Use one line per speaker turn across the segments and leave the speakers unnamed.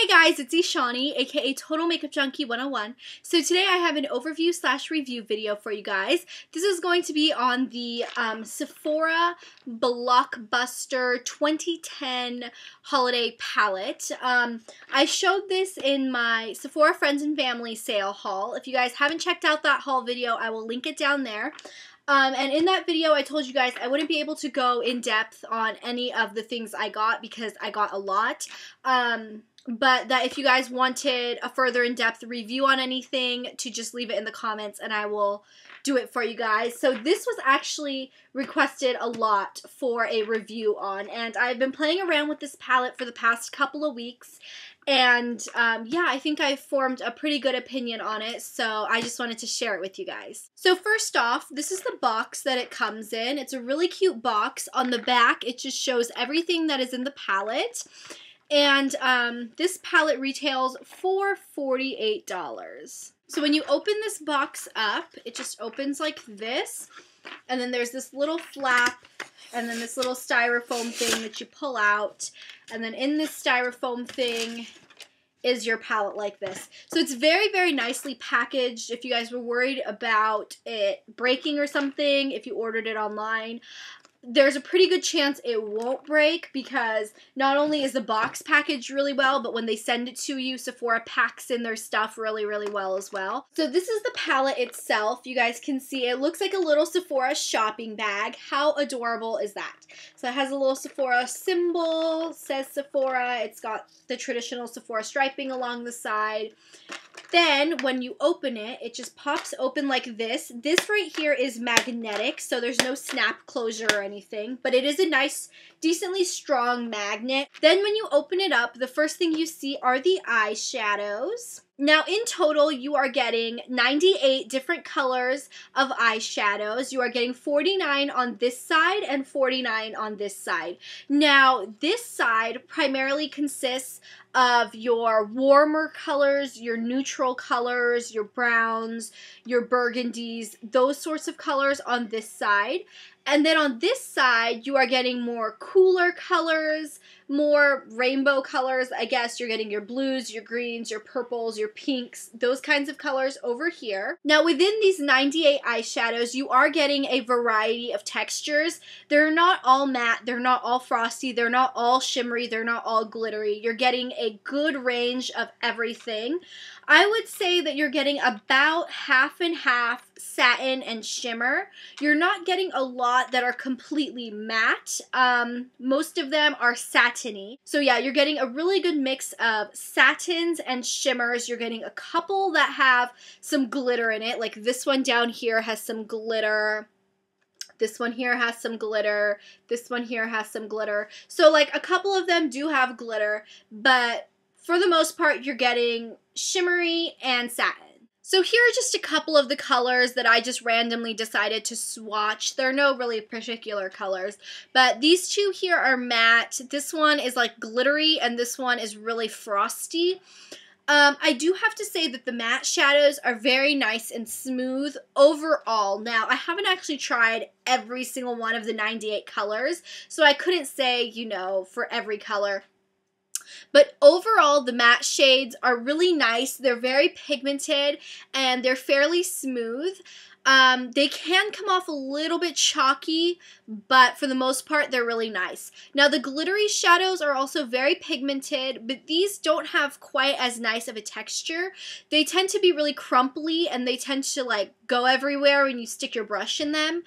Hey guys, it's Ishani, aka Total Makeup Junkie 101. So today I have an overview / review video for you guys. This is going to be on the Sephora Blockbuster 2010 holiday palette. I showed this in my Sephora Friends and Family sale haul. If you guys haven't checked out that haul video, I will link it down there. And in that video, I told you guys I wouldn't be able to go in depth on any of the things I got because I got a lot. But that if you guys wanted a further in-depth review on anything, to just leave it in the comments and I will do it for you guys. So this was actually requested a lot for a review on, and I've been playing around with this palette for the past couple of weeks. And yeah, I think I've formed a pretty good opinion on it, so I just wanted to share it with you guys. So first off, this is the box that it comes in. It's a really cute box. On the back, it just shows everything that is in the palette. And this palette retails for $48. So when you open this box up, it just opens like this. And then there's this little flap and then this little styrofoam thing that you pull out. And then in this styrofoam thing is your palette like this. So it's very, very nicely packaged. If you guys were worried about it breaking or something, if you ordered it online, there's a pretty good chance it won't break because not only is the box packaged really well, but when they send it to you, Sephora packs in their stuff really, really well as well. So this is the palette itself. You guys can see it looks like a little Sephora shopping bag. How adorable is that? So it has a little Sephora symbol, says Sephora. It's got the traditional Sephora striping along the side. Then when you open it, it just pops open like this. This right here is magnetic, so there's no snap closure or anything, but it is a nice, decently strong magnet. Then when you open it up, the first thing you see are the eyeshadows. Now in total, you are getting 98 different colors of eyeshadows. You are getting 49 on this side and 49 on this side. Now this side primarily consists of your warmer colors, your neutral colors, your browns, your burgundies, those sorts of colors on this side. And then on this side, you are getting more cooler colors, more rainbow colors. I guess you're getting your blues, your greens, your purples, your pinks, those kinds of colors over here. Now within these 98 eyeshadows, you are getting a variety of textures. They're not all matte, they're not all frosty, they're not all shimmery, they're not all glittery. You're getting a good range of everything. I would say that you're getting about half and half satin and shimmer. You're not getting a lot that are completely matte. Most of them are satiny. So yeah, you're getting a really good mix of satins and shimmers. You're getting a couple that have some glitter in it. Like this one down here has some glitter. This one here has some glitter. This one here has some glitter. So like a couple of them do have glitter, but for the most part, you're getting shimmery and satin. So here are just a couple of the colors that I just randomly decided to swatch. There are no really particular colors, but these two here are matte. This one is like glittery and this one is really frosty. I do have to say that the matte shadows are very nice and smooth overall. Now, I haven't actually tried every single one of the 98 colors, so I couldn't say, you know, for every color. But overall, the matte shades are really nice. They're very pigmented and they're fairly smooth. They can come off a little bit chalky, but for the most part, they're really nice. Now, the glittery shadows are also very pigmented, but these don't have quite as nice of a texture. They tend to be really crumply and they tend to like go everywhere when you stick your brush in them.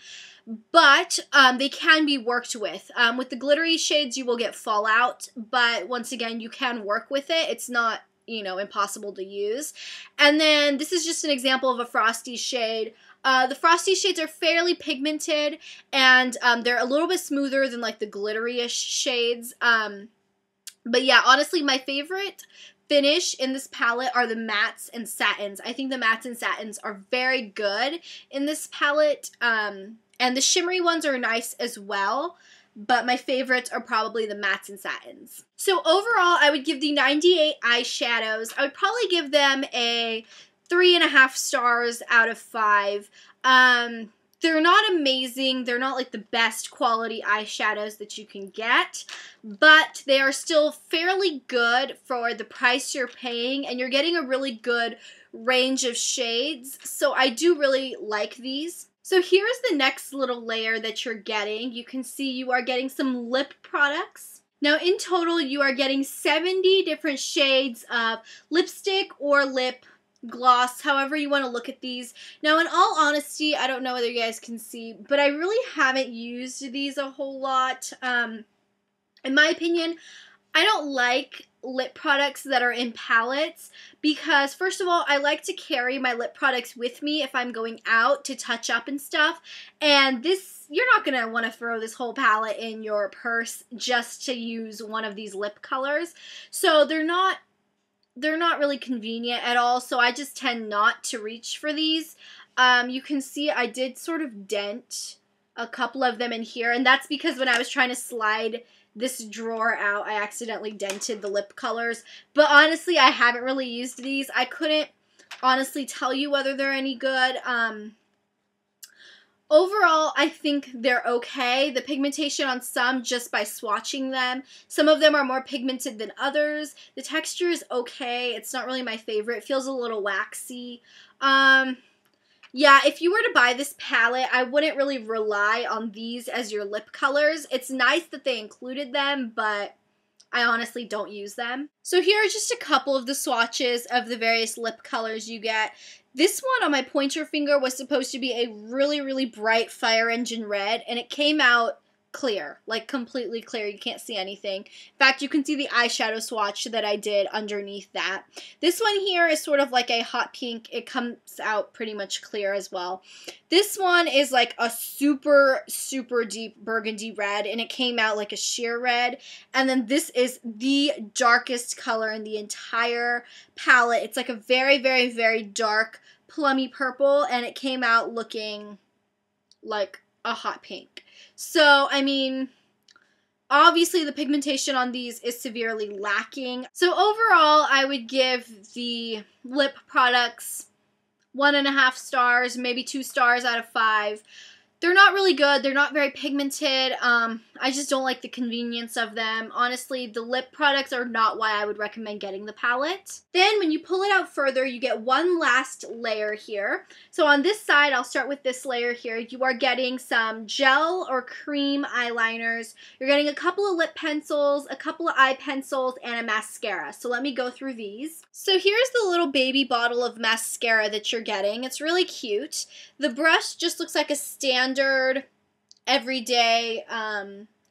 But they can be worked with. With the glittery shades, you will get fallout, but once again, you can work with it. It's not, you know, impossible to use. And then this is just an example of a frosty shade. The frosty shades are fairly pigmented, and they're a little bit smoother than like the glittery-ish shades. But yeah, honestly, my favorite finish in this palette are the mattes and satins. I think the mattes and satins are very good in this palette. And the shimmery ones are nice as well, but my favorites are probably the mattes and satins. So overall, I would give the 98 eyeshadows, I would probably give them a 3.5 stars out of 5. They're not amazing. They're not like the best quality eyeshadows that you can get, but they are still fairly good for the price you're paying, and you're getting a really good range of shades. So I do really like these. So here's the next little layer that you're getting. You can see you are getting some lip products. Now in total, you are getting 70 different shades of lipstick or lip gloss, however you want to look at these. Now in all honesty, I don't know whether you guys can see, but I really haven't used these a whole lot. In my opinion, I don't like lip products that are in palettes because, first of all, I like to carry my lip products with me if I'm going out to touch up and stuff, and this, you're not going to want to throw this whole palette in your purse just to use one of these lip colors. So they're not really convenient at all, so I just tend not to reach for these. You can see I did sort of dent a couple of them in here, and that's because when I was trying to slide this drawer out, I accidentally dented the lip colors. But honestly, I haven't really used these. I couldn't honestly tell you whether they're any good. Overall, I think they're okay. The pigmentation on some, just by swatching them, some of them are more pigmented than others. The texture is okay. It's not really my favorite. It feels a little waxy. Yeah, if you were to buy this palette, I wouldn't really rely on these as your lip colors. It's nice that they included them, but I honestly don't use them. So here are just a couple of the swatches of the various lip colors you get. This one on my pointer finger was supposed to be a really, really bright fire engine red, and it came out clear, like completely clear. You can't see anything. In fact, you can see the eyeshadow swatch that I did underneath that. This one here is sort of like a hot pink. It comes out pretty much clear as well. This one is like a super, super deep burgundy red, and it came out like a sheer red. And then this is the darkest color in the entire palette. It's like a very, very, very dark plummy purple, and it came out looking like a hot pink. So, I mean, obviously the pigmentation on these is severely lacking. So overall, I would give the lip products 1.5 stars, maybe 2 stars out of 5. They're not really good. They're not very pigmented. I just don't like the convenience of them. Honestly, the lip products are not why I would recommend getting the palette. Then when you pull it out further, you get one last layer here. So on this side, I'll start with this layer here. You are getting some gel or cream eyeliners. You're getting a couple of lip pencils, a couple of eye pencils, and a mascara. So let me go through these. So here's the little baby bottle of mascara that you're getting. It's really cute. The brush just looks like a standard everyday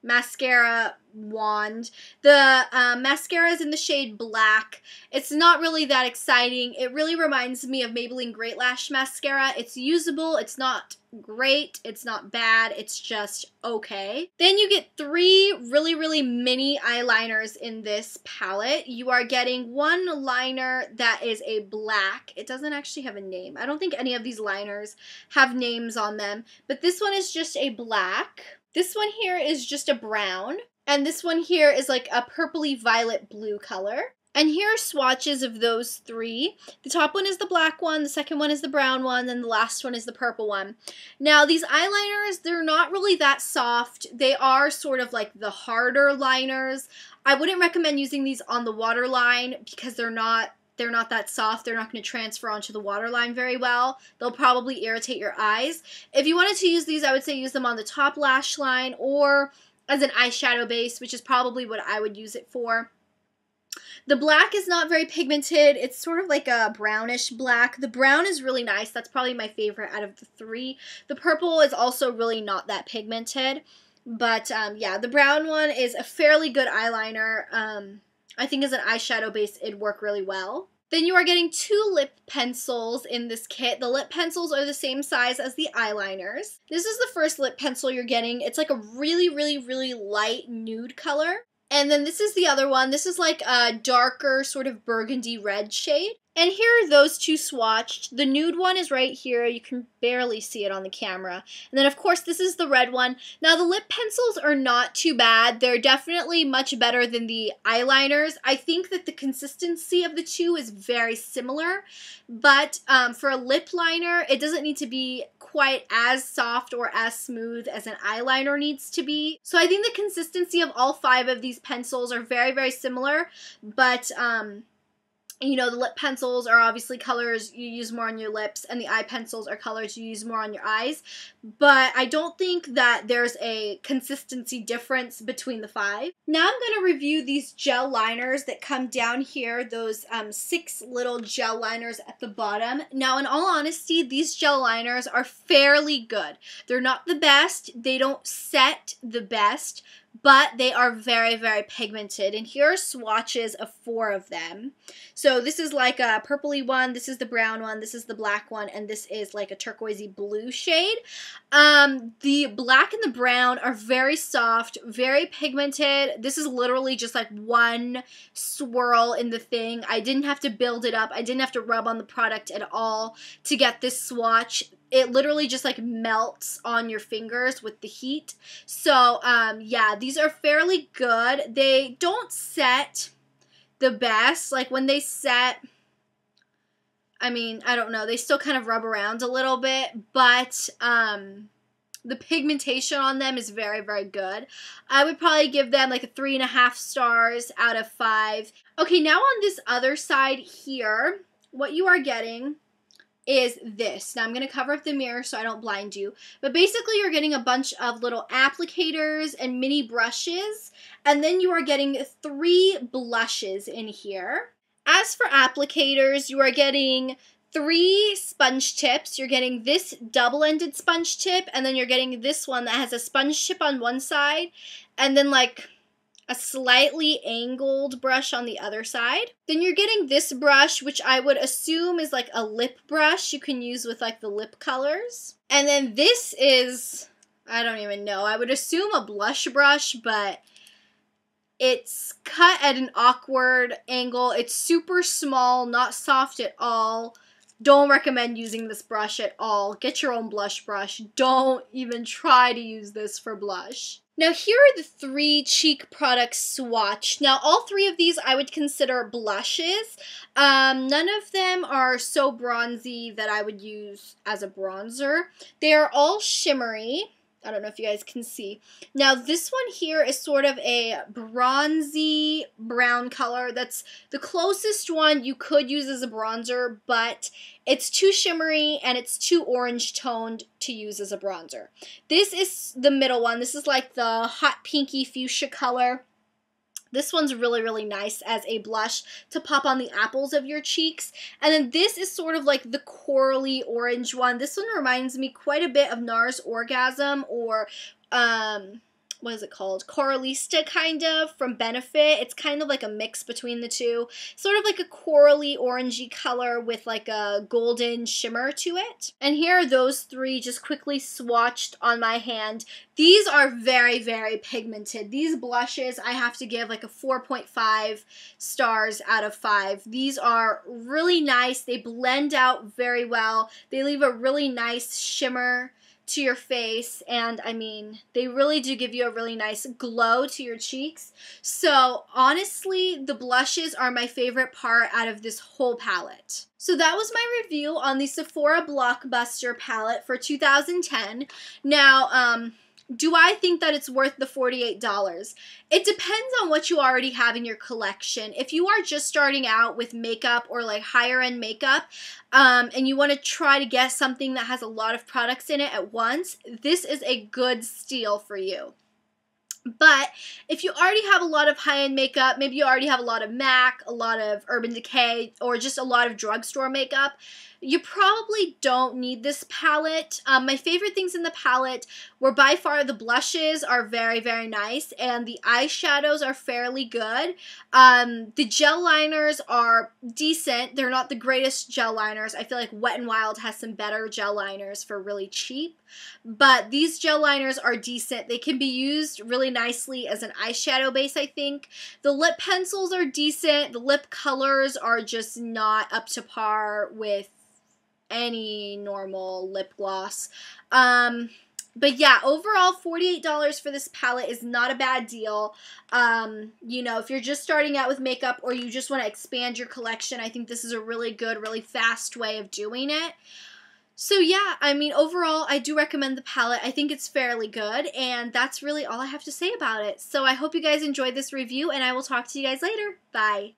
mascara wand. The mascara is in the shade Black. It's not really that exciting. It really reminds me of Maybelline Great Lash Mascara. It's usable. It's not great. It's not bad. It's just okay. Then you get 3 really, really mini eyeliners in this palette. You are getting one liner that is a black. It doesn't actually have a name. I don't think any of these liners have names on them, but this one is just a black. This one here is just a brown, and this one here is like a purpley violet blue color. And here are swatches of those 3. The top one is the black one, the second one is the brown one, and the last one is the purple one. Now these eyeliners, they're not really that soft. They are sort of like the harder liners. I wouldn't recommend using these on the waterline because they're not that soft. They're not going to transfer onto the waterline very well. They'll probably irritate your eyes. If you wanted to use these, I would say use them on the top lash line or as an eyeshadow base, which is probably what I would use it for. The black is not very pigmented. It's sort of like a brownish black. The brown is really nice. That's probably my favorite out of the 3. The purple is also really not that pigmented. But yeah, the brown one is a fairly good eyeliner. I think as an eyeshadow base, it'd work really well. Then you are getting 2 lip pencils in this kit. The lip pencils are the same size as the eyeliners. This is the first lip pencil you're getting. It's like a really, really, really light nude color. And then this is the other one. This is like a darker sort of burgundy red shade. And here are those two swatched. The nude one is right here. You can barely see it on the camera. And then, of course, this is the red one. Now, the lip pencils are not too bad. They're definitely much better than the eyeliners. I think that the consistency of the two is very similar. But for a lip liner, it doesn't need to be quite as soft or as smooth as an eyeliner needs to be. So I think the consistency of all 5 of these pencils are very, very similar. But you know, the lip pencils are obviously colors you use more on your lips, and the eye pencils are colors you use more on your eyes. But I don't think that there's a consistency difference between the 5. Now I'm going to review these gel liners that come down here, those 6 little gel liners at the bottom. Now, in all honesty, these gel liners are fairly good. They're not the best. They don't set the best, but they are very, very pigmented. And here are swatches of 4 of them. So this is like a purpley one, this is the brown one, this is the black one, and this is like a turquoisey blue shade. The black and the brown are very soft, very pigmented. This is literally just like one swirl in the thing. I didn't have to build it up. I didn't have to rub on the product at all to get this swatch. It literally just like melts on your fingers with the heat. So yeah, these are fairly good. They don't set the best. Like when they set, I mean, I don't know, they still kind of rub around a little bit, but the pigmentation on them is very, very good. I would probably give them like a 3.5 stars out of 5. Okay, now on this other side here, what you are getting is this. Now I'm going to cover up the mirror so I don't blind you. But basically you're getting a bunch of little applicators and mini brushes. And then you are getting 3 blushes in here. As for applicators, you are getting 3 sponge tips. You're getting this double-ended sponge tip. And then you're getting this one that has a sponge tip on one side. And then like a slightly angled brush on the other side. Then you're getting this brush, which I would assume is like a lip brush you can use with like the lip colors. And then this is, I don't even know, I would assume a blush brush, but it's cut at an awkward angle. It's super small, not soft at all. Don't recommend using this brush at all. Get your own blush brush. Don't even try to use this for blush. Now here are the 3 cheek products swatched. Now all 3 of these I would consider blushes. None of them are so bronzy that I would use as a bronzer. They are all shimmery. I don't know if you guys can see. Now this one here is sort of a bronzy brown color. That's the closest one you could use as a bronzer, but it's too shimmery and it's too orange toned to use as a bronzer. This is the middle one. This is like the hot pinky fuchsia color. This one's really, really nice as a blush to pop on the apples of your cheeks. And then this is sort of like the corally orange one. This one reminds me quite a bit of NARS Orgasm or, what is it called? Coralista, kind of, from Benefit. It's kind of like a mix between the two. Sort of like a corally orangey color with like a golden shimmer to it. And here are those 3 just quickly swatched on my hand. These are very, very pigmented. These blushes I have to give like a 4.5 stars out of 5. These are really nice. They blend out very well. They leave a really nice shimmer to your face, and I mean, they really do give you a really nice glow to your cheeks. So honestly, the blushes are my favorite part out of this whole palette. So that was my review on the Sephora Blockbuster palette for 2010. Now, do I think that it's worth the $48? It depends on what you already have in your collection. If you are just starting out with makeup or like higher end makeup, and you want to try to get something that has a lot of products in it at once, this is a good steal for you. But if you already have a lot of high-end makeup, maybe you already have a lot of MAC, a lot of Urban Decay, or just a lot of drugstore makeup, you probably don't need this palette. My favorite things in the palette were by far the blushes are very, very nice, and the eyeshadows are fairly good. The gel liners are decent. They're not the greatest gel liners. I feel like Wet n Wild has some better gel liners for really cheap. But these gel liners are decent. They can be used really nicely as an eyeshadow base, I think. The lip pencils are decent. The lip colors are just not up to par with any normal lip gloss. But yeah, overall, $48 for this palette is not a bad deal. You know, if you're just starting out with makeup or you just want to expand your collection, I think this is a really good, really fast way of doing it. So yeah, I mean, overall, I do recommend the palette. I think it's fairly good, and that's really all I have to say about it. So I hope you guys enjoyed this review, and I will talk to you guys later. Bye!